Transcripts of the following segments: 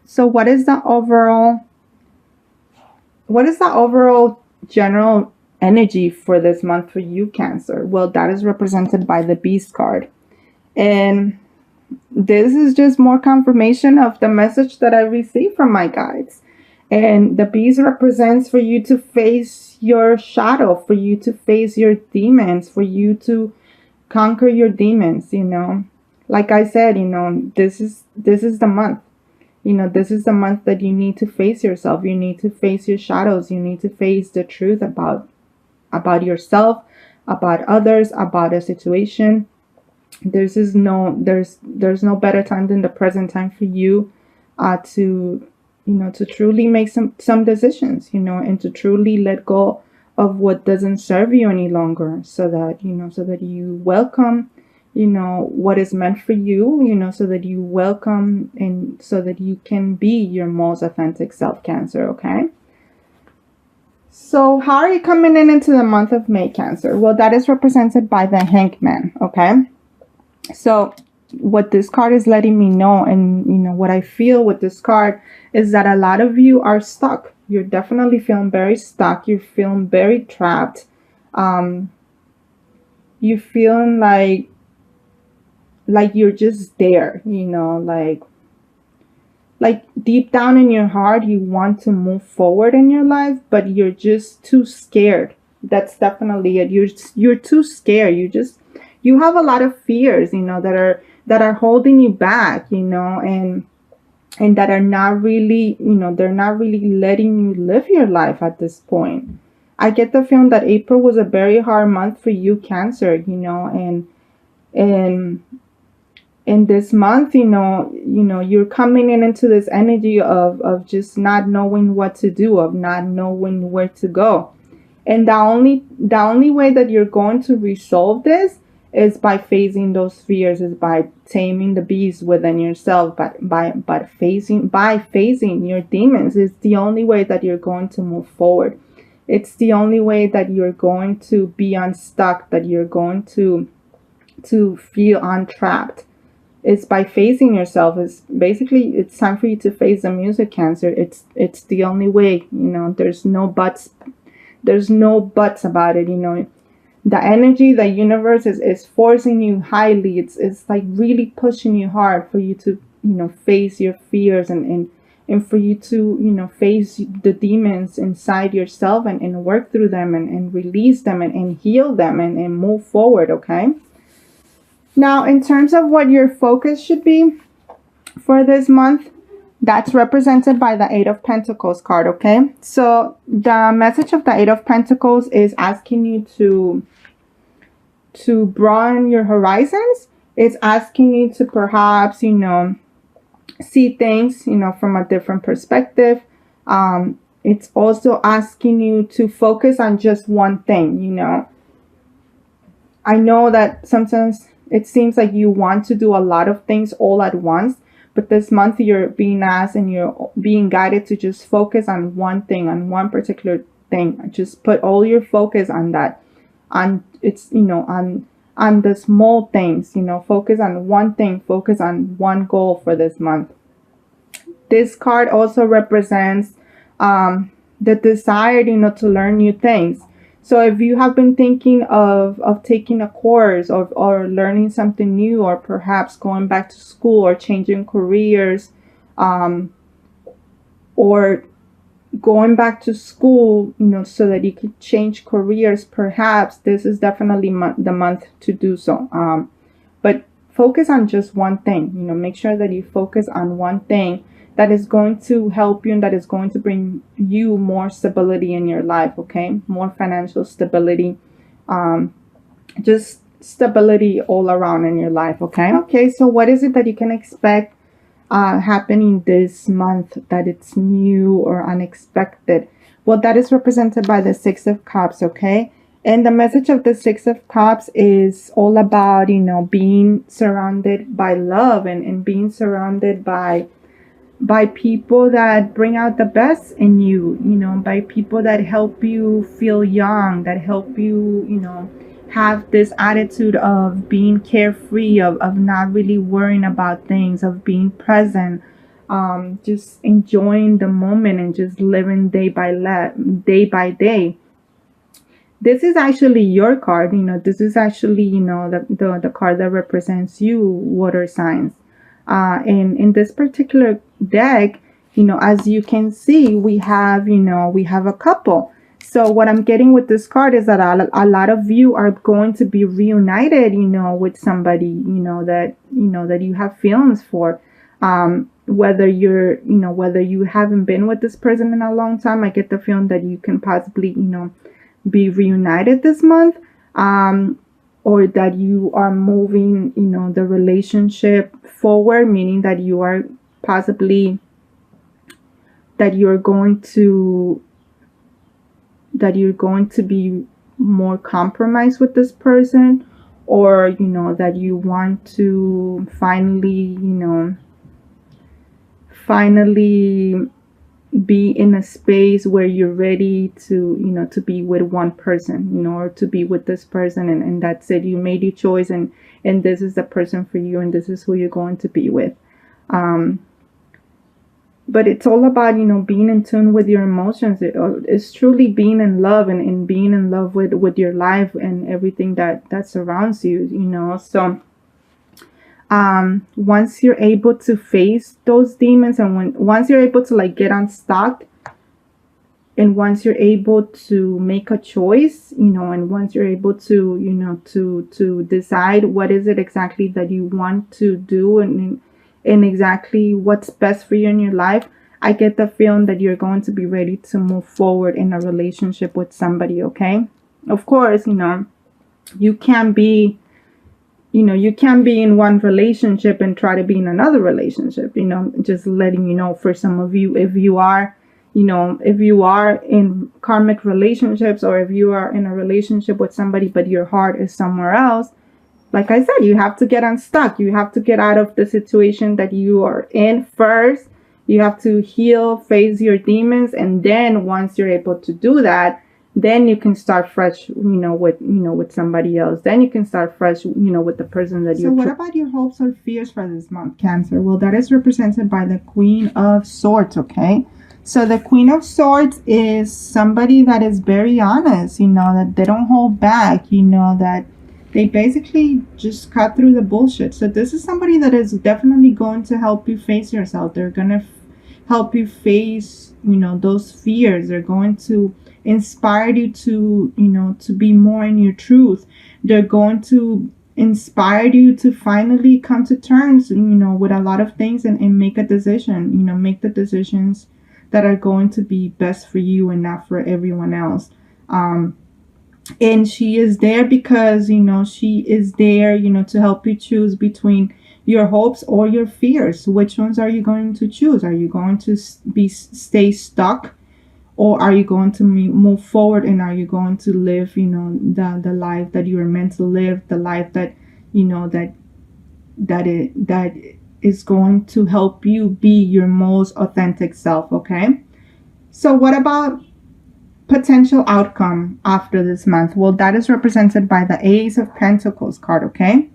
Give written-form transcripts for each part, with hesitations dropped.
So what is the overall general energy for this month for you, Cancer? Well, that is represented by the Beast card. And this is just more confirmation of the message that I received from my guides. And the beast represents for you to face your shadow, for you to face your demons, for you to conquer your demons, Like I said, this is the month. This is the month that you need to face yourself. You need to face your shadows. You need to face the truth about yourself, about others, about a situation. There's no better time than the present time for you to to truly make some decisions, and to truly let go of what doesn't serve you any longer, so that you welcome what is meant for you, so that you welcome and so that you can be your most authentic self, Cancer. Okay, so how are you coming into the month of May, Cancer? Well, that is represented by the Hangman. Okay, so what this card is letting me know, and what I feel with this card, is that a lot of you are stuck. You're definitely feeling very stuck. You're feeling very trapped. You're feeling like you're just there, like deep down in your heart you want to move forward in your life, but you're just too scared. That's definitely it. You're too scared. You have a lot of fears, that are holding you back, and that are not really, they're not really letting you live your life at this point. I get the feeling that April was a very hard month for you, Cancer, and in this month, you're coming into this energy of just not knowing what to do, of not knowing where to go. And the only way that you're going to resolve this is by facing those fears, is by taming the beast within yourself, but by facing your demons is the only way that you're going to move forward. It's the only way that you're going to be unstuck, that you're going to feel untrapped. It's by facing yourself. It's time for you to face the music, Cancer. It's the only way. There's no buts. There's no buts about it. The energy, the universe is forcing you highly. It's like really pushing you hard for you to face your fears, and for you to face the demons inside yourself, and work through them, and release them, and heal them, and move forward. Okay. Now, in terms of what your focus should be for this month, that's represented by the Eight of Pentacles card, okay? So the message of the Eight of Pentacles is asking you to broaden your horizons. It's asking you to perhaps, see things, from a different perspective. It's also asking you to focus on just one thing, I know that sometimes it seems like you want to do a lot of things all at once, but this month you're being asked and you're being guided to just focus on one thing, on one particular thing. Just put all your focus on that. On the small things, focus on one thing, focus on one goal for this month. This card also represents the desire, to learn new things. So if you have been thinking of taking a course, or learning something new, or perhaps going back to school, or changing careers, or going back to school, so that you could change careers, perhaps this is definitely the month to do so. But focus on just one thing, make sure that you focus on one thing that is going to help you, and that is going to bring you more stability in your life, okay? More financial stability, just stability all around in your life, okay? Okay, so what is it that you can expect happening this month that it's new or unexpected? Well, that is represented by the Six of Cups, okay? And the message of the Six of Cups is all about, being surrounded by love, and being surrounded by people that bring out the best in you, by people that help you feel young, that help you, have this attitude of being carefree, of not really worrying about things, of being present, just enjoying the moment and just living day by day. This is actually your card. This is actually, the card that represents you, water signs. And in this particular deck, as you can see, we have a couple. So what I'm getting with this card is that a lot of you are going to be reunited, with somebody, that you have feelings for. Whether you haven't been with this person in a long time, I get the feeling that you can possibly, be reunited this month, or that you are moving, the relationship forward, meaning that you are possibly that you're going to be more compromised with this person, or that you want to finally be in a space where you're ready to be with one person, or to be with this person, and that's it. You made your choice, and this is the person for you, and this is who you're going to be with. But it's all about, being in tune with your emotions. It's truly being in love, and being in love with your life and everything that surrounds you, so once you're able to face those demons, and once you're able to get unstuck, and once you're able to make a choice, and once you're able to to decide what is it exactly that you want to do, and exactly what's best for you in your life, I get the feeling that you're going to be ready to move forward in a relationship with somebody. Okay, of course, you can't be in one relationship and try to be in another relationship. Just letting you know, for some of you, if you are in karmic relationships, or if you are in a relationship with somebody but your heart is somewhere else, like I said, you have to get unstuck. You have to get out of the situation that you are in first. You have to heal, face your demons, and then once you're able to do that, then you can start fresh, with somebody else. Then you can start fresh, with the person that you. So what about your hopes or fears for this month, Cancer? Well, that is represented by the Queen of Swords, okay? So the Queen of Swords is somebody that is very honest, that they don't hold back, that they basically just cut through the bullshit. So this is somebody that is definitely going to help you face yourself. They're going to help you face, those fears. They're going to inspire you to, to be more in your truth. They're going to inspire you to finally come to terms, with a lot of things, and make a decision, make the decisions that are going to be best for you and not for everyone else. And she is there because, she is there, to help you choose between your hopes or your fears. Which ones are you going to choose? Are you going to stay stuck, or are you going to move forward, and are you going to live, the life that you are meant to live, the life that, that is going to help you be your most authentic self, okay? So what about potential outcome after this month? Well, that is represented by the Ace of Pentacles card, okay?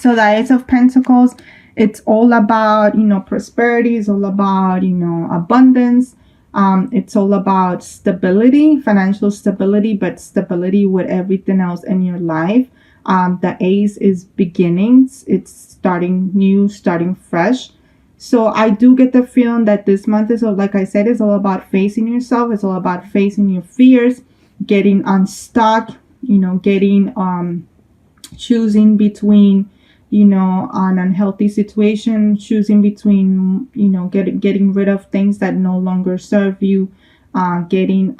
So the Ace of Pentacles, it's all about, prosperity. It's all about, abundance. It's all about stability, financial stability, but stability with everything else in your life. The Ace is beginnings. It's starting new, starting fresh. So I do get the feeling that this month is, like I said, is all about facing yourself. It's all about facing your fears, getting unstuck, getting, choosing between, an unhealthy situation, choosing between, getting rid of things that no longer serve you, getting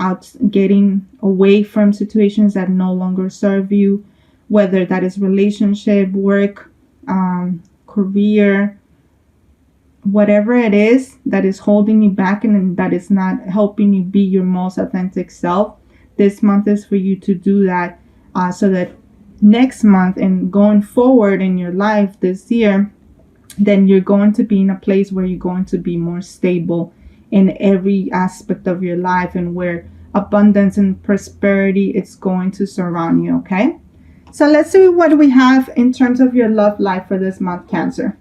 away from situations that no longer serve you, whether that is relationship, work, career, whatever it is that is holding you back and that is not helping you be your most authentic self. This month is for you to do that, so that next month and going forward in your life this year, then you're going to be in a place where you're going to be more stable in every aspect of your life, and where abundance and prosperity is going to surround you, okay? So let's see what we have in terms of your love life for this month, Cancer.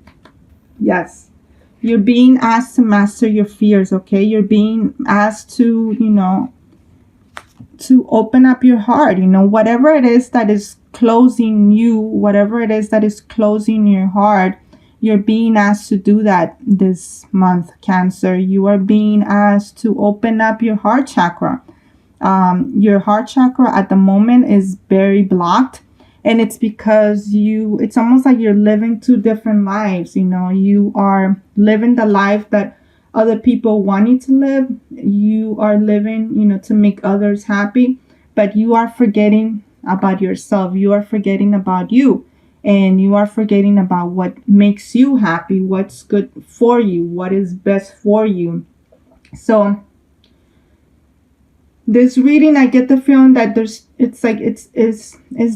Yes. you're being asked to master your fears, okay? You're being asked to, to open up your heart, whatever it is that is closing you, whatever it is that is closing your heart, you're being asked to do that this month, Cancer. You are being asked to open up your heart chakra. Your heart chakra at the moment is very blocked, and it's because it's almost like you're living two different lives. You are living the life that other people want you to live. You are living, to make others happy, but you are forgetting about yourself. You are forgetting about you, and you are forgetting about what makes you happy, what's good for you, what is best for you. So this reading, I get the feeling that it's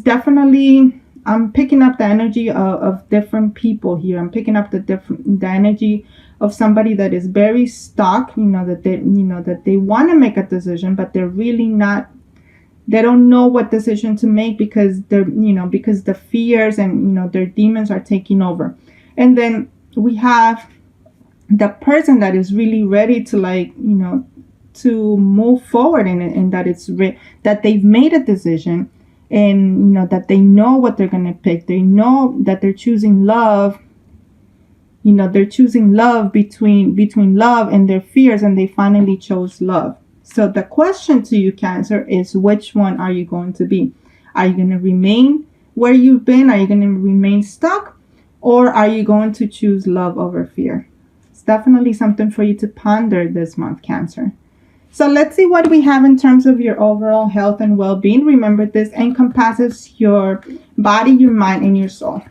definitely, I'm picking up the energy of different people here. I'm picking up the energy of somebody that is very stuck, that they want to make a decision, but they're really not, they don't know what decision to make because because the fears and, their demons are taking over. And then we have the person that is really ready to to move forward in it, and that that they've made a decision, and that they know what they're going to pick. They know that they're choosing love. They're choosing love between love and their fears, and they finally chose love. So the question to you, Cancer, is which one are you going to be? Are you going to remain where you've been? Are you going to remain stuck? Or are you going to choose love over fear? It's definitely something for you to ponder this month, Cancer. So let's see what we have in terms of your overall health and well-being. Remember, this encompasses your body, your mind, and your soul.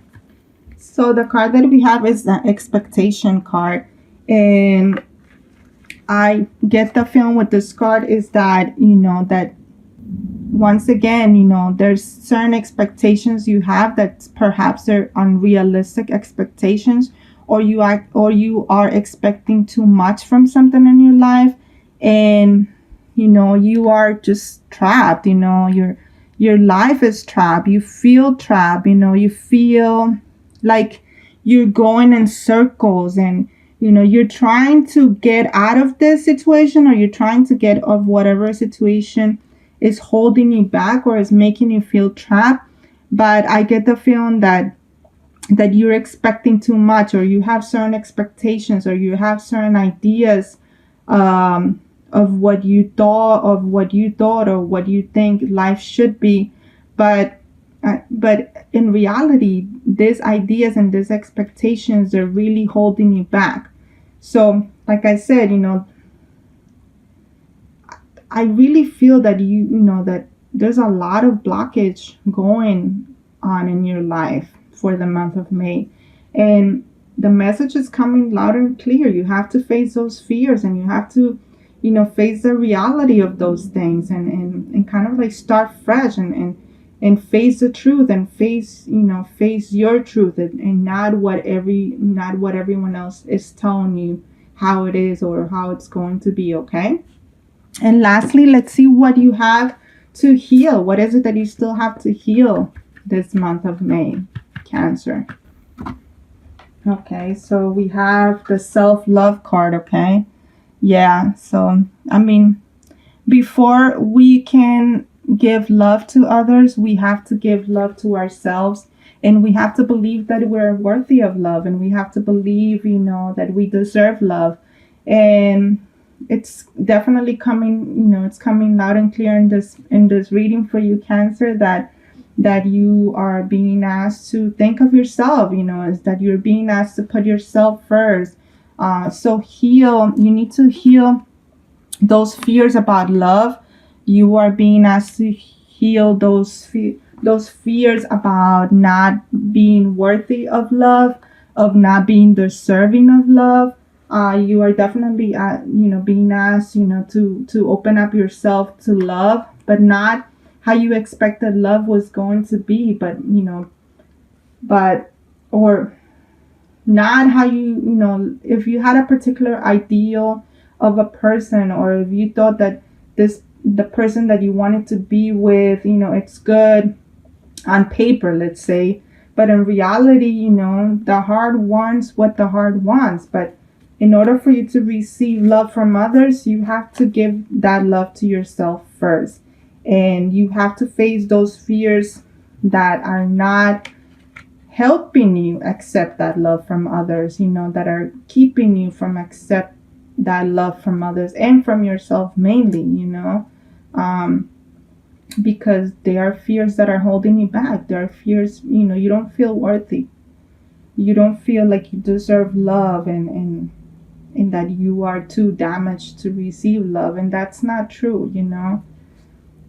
So the card that we have is the expectation card. And I get the feeling with this card is that, that once again, there's certain expectations you have that perhaps they're unrealistic expectations, or you are expecting too much from something in your life. And you are just trapped. Your life is trapped. You feel trapped. You feel like you're going in circles, and you're trying to get out of this situation, or you're trying to get of whatever situation is holding you back or is making you feel trapped. But I get the feeling that you're expecting too much, or you have certain expectations, or you have certain ideas of what you thought, or what you think life should be. But in reality, these ideas and these expectations are really holding you back. So like I said, I really feel that that there's a lot of blockage going on in your life for the month of May. And the message is coming loud and clear. You have to face those fears, and you have to face the reality of those things, and kind of like start fresh, and face the truth, and face your truth, and not what everyone else is telling you how it is or how it's going to be. Okay. And lastly, let's see what you have to heal. What is it that you still have to heal this month of May, Cancer? Okay, so we have the self-love card. Okay. Yeah, so before we can give love to others, we have to give love to ourselves, and we have to believe that we're worthy of love, and we have to believe that we deserve love. And it's definitely coming it's coming loud and clear in this reading for you, Cancer, that you are being asked to think of yourself. Is that you're being asked to put yourself first. So you need to heal those fears about love. You are being asked to heal those fears about not being worthy of love, of not being deserving of love. You are definitely, being asked, to open up yourself to love, but not how you expected love was going to be, or not how if you had a particular ideal of a person, or if you thought that the person that you wanted to be with, it's good on paper, let's say, but in reality, the heart wants what the heart wants. But In order for you to receive love from others, you have to give that love to yourself first. And you have to face those fears that are not helping you accept that love from others, that are keeping you from accept that love from others and from yourself mainly, um, because they are fears that are holding you back. There are fears, you don't feel worthy. You don't feel like you deserve love, and that you are too damaged to receive love. And that's not true.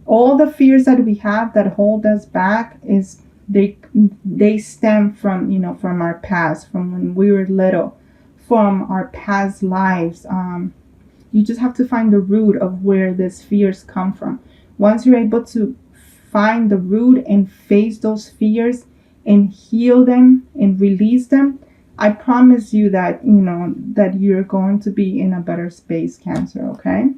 All the fears that we have that hold us back is they stem from our past, from when we were little, from our past lives. You just have to find the root of where these fears come from. Once you're able to find the root and face those fears and heal them and release them, I promise you that that you're going to be in a better space, Cancer. Okay.